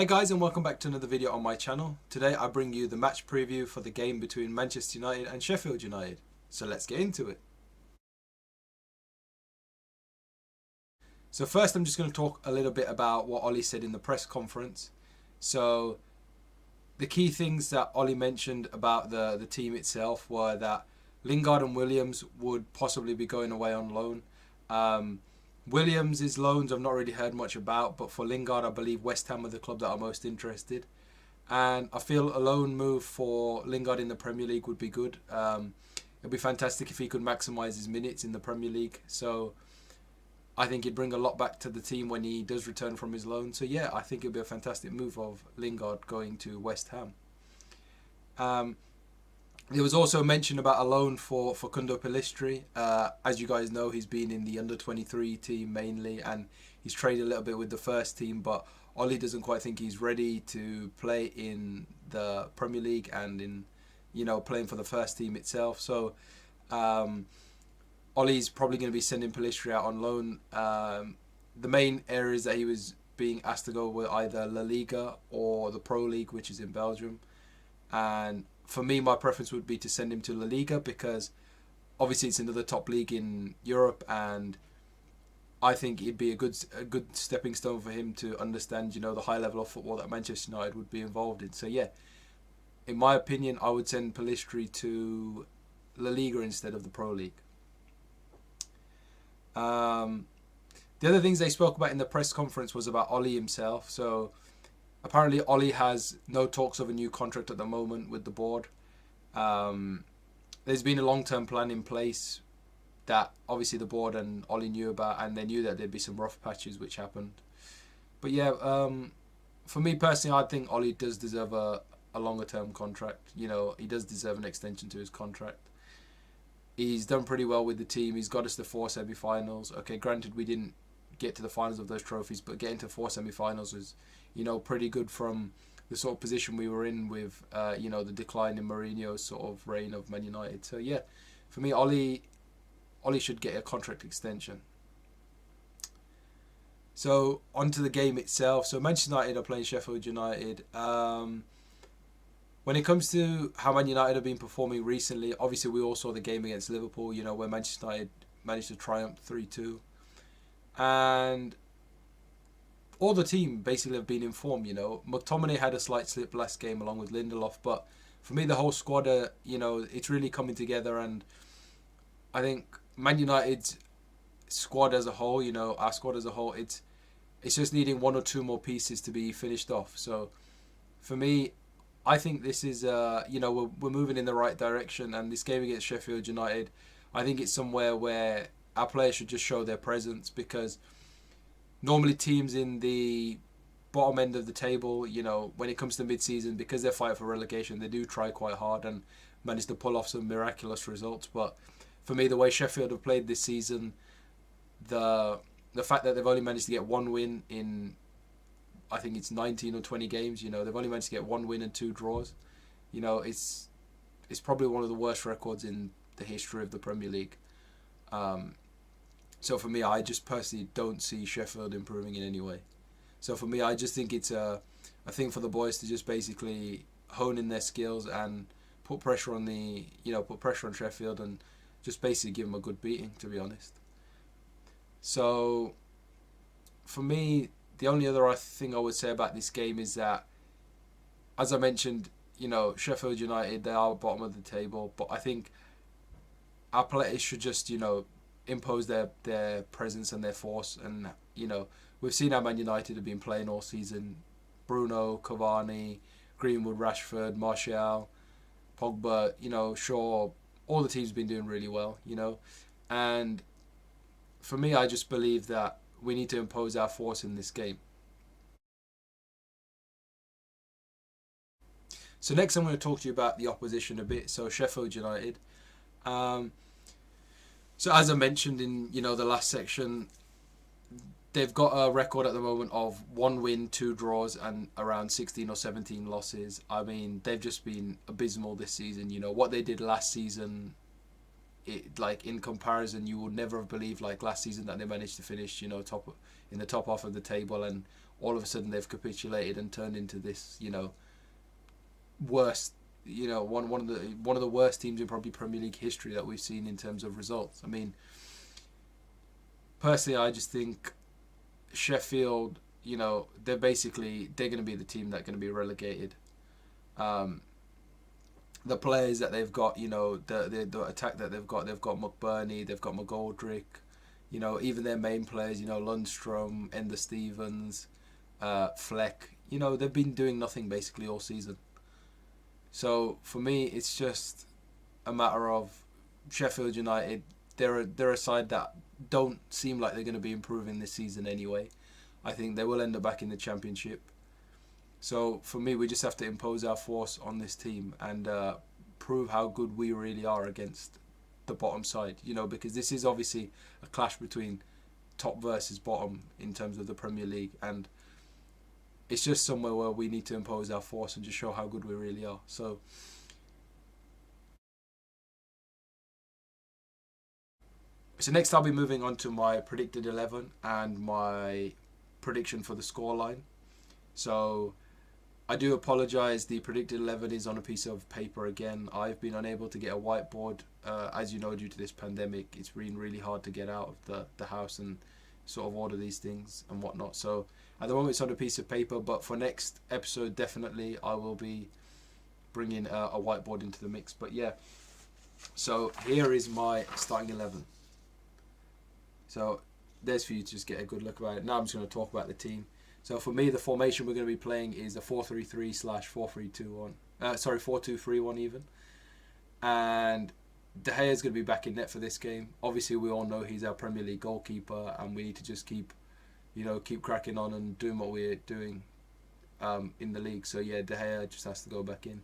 Hey guys, and welcome back to another video on my channel. Today I bring you the match preview for the game between Manchester United and Sheffield United. So let's get into it. So first I'm just going to talk a little bit about what Ollie said in the press conference. So the key things that Ollie mentioned about the team itself were that Lingard and Williams would possibly be going away on loan. Williams' loans I've not really heard much about, but for Lingard I believe West Ham are the club that are most interested. And I feel a loan move for Lingard in the Premier League would be good. It'd be fantastic if he could maximise his minutes in the Premier League. So I think he'd bring a lot back to the team when he does return from his loan. So yeah, I think it'd be a fantastic move of Lingard going to West Ham. There was also mention about a loan for Facundo Pellistri. As you guys know, he's been in the under-23 team mainly, and he's traded a little bit with the first team, but Ollie doesn't quite think he's ready to play in the Premier League and in, playing for the first team itself. So Ollie's probably going to be sending Pellistri out on loan. The main areas that he was being asked to go were either La Liga or the Pro League, which is in Belgium. And for me, my preference would be to send him to La Liga because obviously it's another top league in Europe, and I think it'd be a good stepping stone for him to understand, the high level of football that Manchester United would be involved in. So yeah, in my opinion, I would send Pellistri to La Liga instead of the Pro League. The other things they spoke about in the press conference was about Ollie himself. So apparently Ollie has no talks of a new contract at the moment with the board. There's been a long-term plan in place that obviously the board and Ollie knew about, and they knew that there'd be some rough patches which happened. But yeah, for me personally, I think Ollie does deserve a longer-term contract. He does deserve an extension to his contract. He's done pretty well with the team. He's got us to 4 semi-finals. Okay, granted we didn't get to the finals of those trophies, but getting to 4 semi-finals was, pretty good from the sort of position we were in with, the decline in Mourinho's sort of reign of Man United. So yeah, for me, Ollie should get a contract extension. So onto the game itself. So Manchester United are playing Sheffield United. When it comes to how Man United have been performing recently, obviously we all saw the game against Liverpool, where Manchester United managed to triumph 3-2. And all the team basically have been in form. McTominay had a slight slip last game along with Lindelof, but for me the whole squad, it's really coming together, and I think Man United's squad as a whole, our squad as a whole, it's just needing 1 or 2 more pieces to be finished off. So for me, I think this is we're moving in the right direction, and this game against Sheffield United, I think it's somewhere where our players should just show their presence, because normally teams in the bottom end of the table, when it comes to mid-season, because they're fighting for relegation, they do try quite hard and manage to pull off some miraculous results. But for me, the way Sheffield have played this season, the fact that they've only managed to get 1 win in, I think it's 19 or 20 games, they've only managed to get 1 win and 2 draws. It's probably one of the worst records in the history of the Premier League. So for me, I just personally don't see Sheffield improving in any way. So for me, I just think it's a thing for the boys to just basically hone in their skills and put pressure on Sheffield, and just basically give them a good beating, to be honest. So for me, the only other thing I would say about this game is that, as I mentioned, Sheffield United, they are bottom of the table, but I think our players should just, impose their presence and their force. And, we've seen how Man United have been playing all season. Bruno, Cavani, Greenwood, Rashford, Martial, Pogba, Shaw, all the teams have been doing really well, And for me, I just believe that we need to impose our force in this game. So next I'm going to talk to you about the opposition a bit. So Sheffield United. So as I mentioned in, the last section, they've got a record at the moment of 1 win, 2 draws, and around 16 or 17 losses. I mean, they've just been abysmal this season. What they did last season, in comparison, you would never have believed last season that they managed to finish, top in the top half of the table, and all of a sudden they've capitulated and turned into this, worst, one of the worst teams in probably Premier League history that we've seen in terms of results. I mean, personally, I just think Sheffield, they're going to be the team that's going to be relegated. The players that they've got, the attack that they've got McBurney, they've got McGoldrick, even their main players, Lundstrom, Ender Stevens, Fleck, they've been doing nothing basically all season. So for me, it's just a matter of Sheffield United. They're a side that don't seem like they're going to be improving this season anyway. I think they will end up back in the Championship. So for me, we just have to impose our force on this team and prove how good we really are against the bottom side. Because this is obviously a clash between top versus bottom in terms of the Premier League, and it's just somewhere where we need to impose our force and just show how good we really are. So next I'll be moving on to my predicted 11 and my prediction for the scoreline. So I do apologise, the predicted 11 is on a piece of paper again. I've been unable to get a whiteboard, as you know, due to this pandemic. It's been really hard to get out of the house and sort of order these things and whatnot. So at the moment it's on a piece of paper, but for next episode definitely I will be bringing a whiteboard into the mix. But yeah, so here is my starting 11. So there's for you to just get a good look about it. Now I'm just going to talk about the team. So for me, the formation we're going to be playing is a 4-3-3/4-3-2-1. 4-2-3-1 even. And De Gea is going to be back in net for this game. Obviously, we all know he's our Premier League goalkeeper, and we need to just keep cracking on and doing what we're doing in the league. So yeah, De Gea just has to go back in.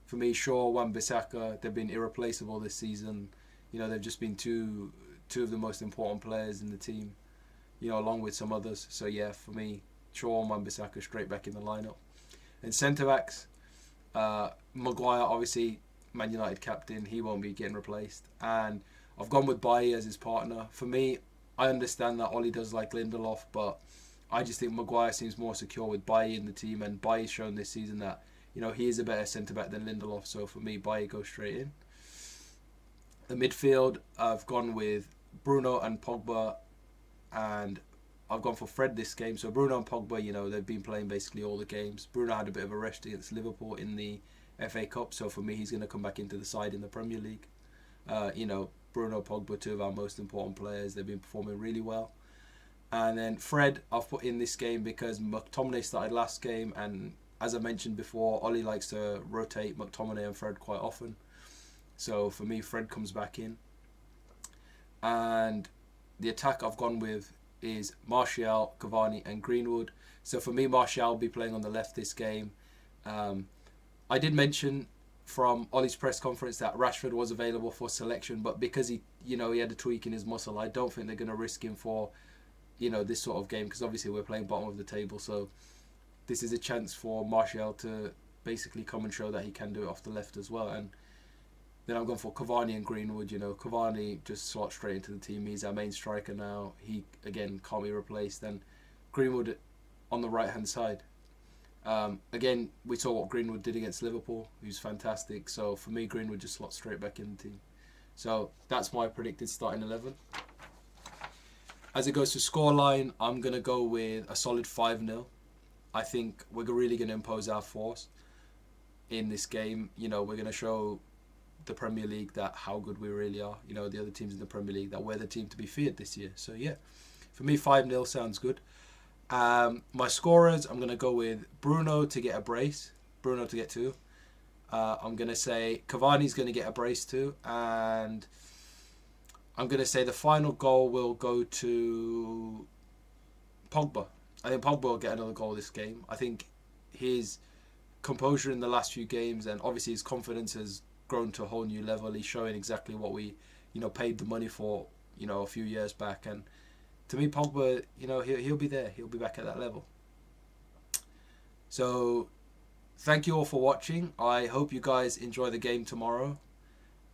For me, Shaw, Wan-Bissaka, they've been irreplaceable this season. They've just been two of the most important players in the team, along with some others. So yeah, for me, Shaw and Wan-Bissaka straight back in the lineup. And centre backs, Maguire, obviously Man United captain, he won't be getting replaced. And I've gone with Bailly as his partner. For me, I understand that Ollie does like Lindelof, but I just think Maguire seems more secure with Bailly in the team, and Bailly's shown this season that he is a better centre back than Lindelof. So for me, Bailly goes straight in. The midfield, I've gone with Bruno and Pogba, and I've gone for Fred this game. So Bruno and Pogba, they've been playing basically all the games. Bruno had a bit of a rest against Liverpool in the FA Cup, so for me, he's going to come back into the side in the Premier League. Bruno, Pogba, two of our most important players. They've been performing really well. And then Fred, I've put in this game because McTominay started last game, and as I mentioned before, Ollie likes to rotate McTominay and Fred quite often. So for me, Fred comes back in. And the attack I've gone with is Martial, Cavani and Greenwood. So for me, Martial will be playing on the left this game. I did mention from Ollie's press conference that Rashford was available for selection, but because he had a tweak in his muscle, I don't think they're going to risk him for this sort of game, because obviously we're playing bottom of the table. So this is a chance for Martial to basically come and show that he can do it off the left as well. And then I'm going for Cavani and Greenwood. Cavani just slots straight into the team. He's our main striker now. He, again, can't be replaced. Then Greenwood on the right-hand side. Again, we saw what Greenwood did against Liverpool. He was fantastic. So for me, Greenwood just slots straight back in the team. So that's my predicted starting 11. As it goes to scoreline, I'm going to go with a solid 5-0. I think we're really going to impose our force in this game. We're going to show the Premier League that how good we really are. The other teams in the Premier League, that we're the team to be feared this year. So yeah, for me 5-0 sounds good. My scorers, I'm going to go with Bruno to get a brace, Bruno to get 2. I'm going to say Cavani's going to get a brace too, and I'm going to say the final goal will go to Pogba. I think Pogba will get another goal this game. I think his composure in the last few games, and obviously his confidence has grown to a whole new level. He's showing exactly what we paid the money for a few years back, and to me Pogba, he'll be there, he'll be back at that level. So thank you all for watching. I hope you guys enjoy the game tomorrow,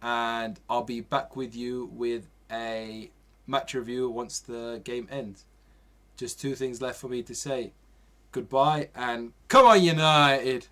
and I'll be back with you with a match review once the game ends. Just 2 things left for me to say. goodbye, and come on United!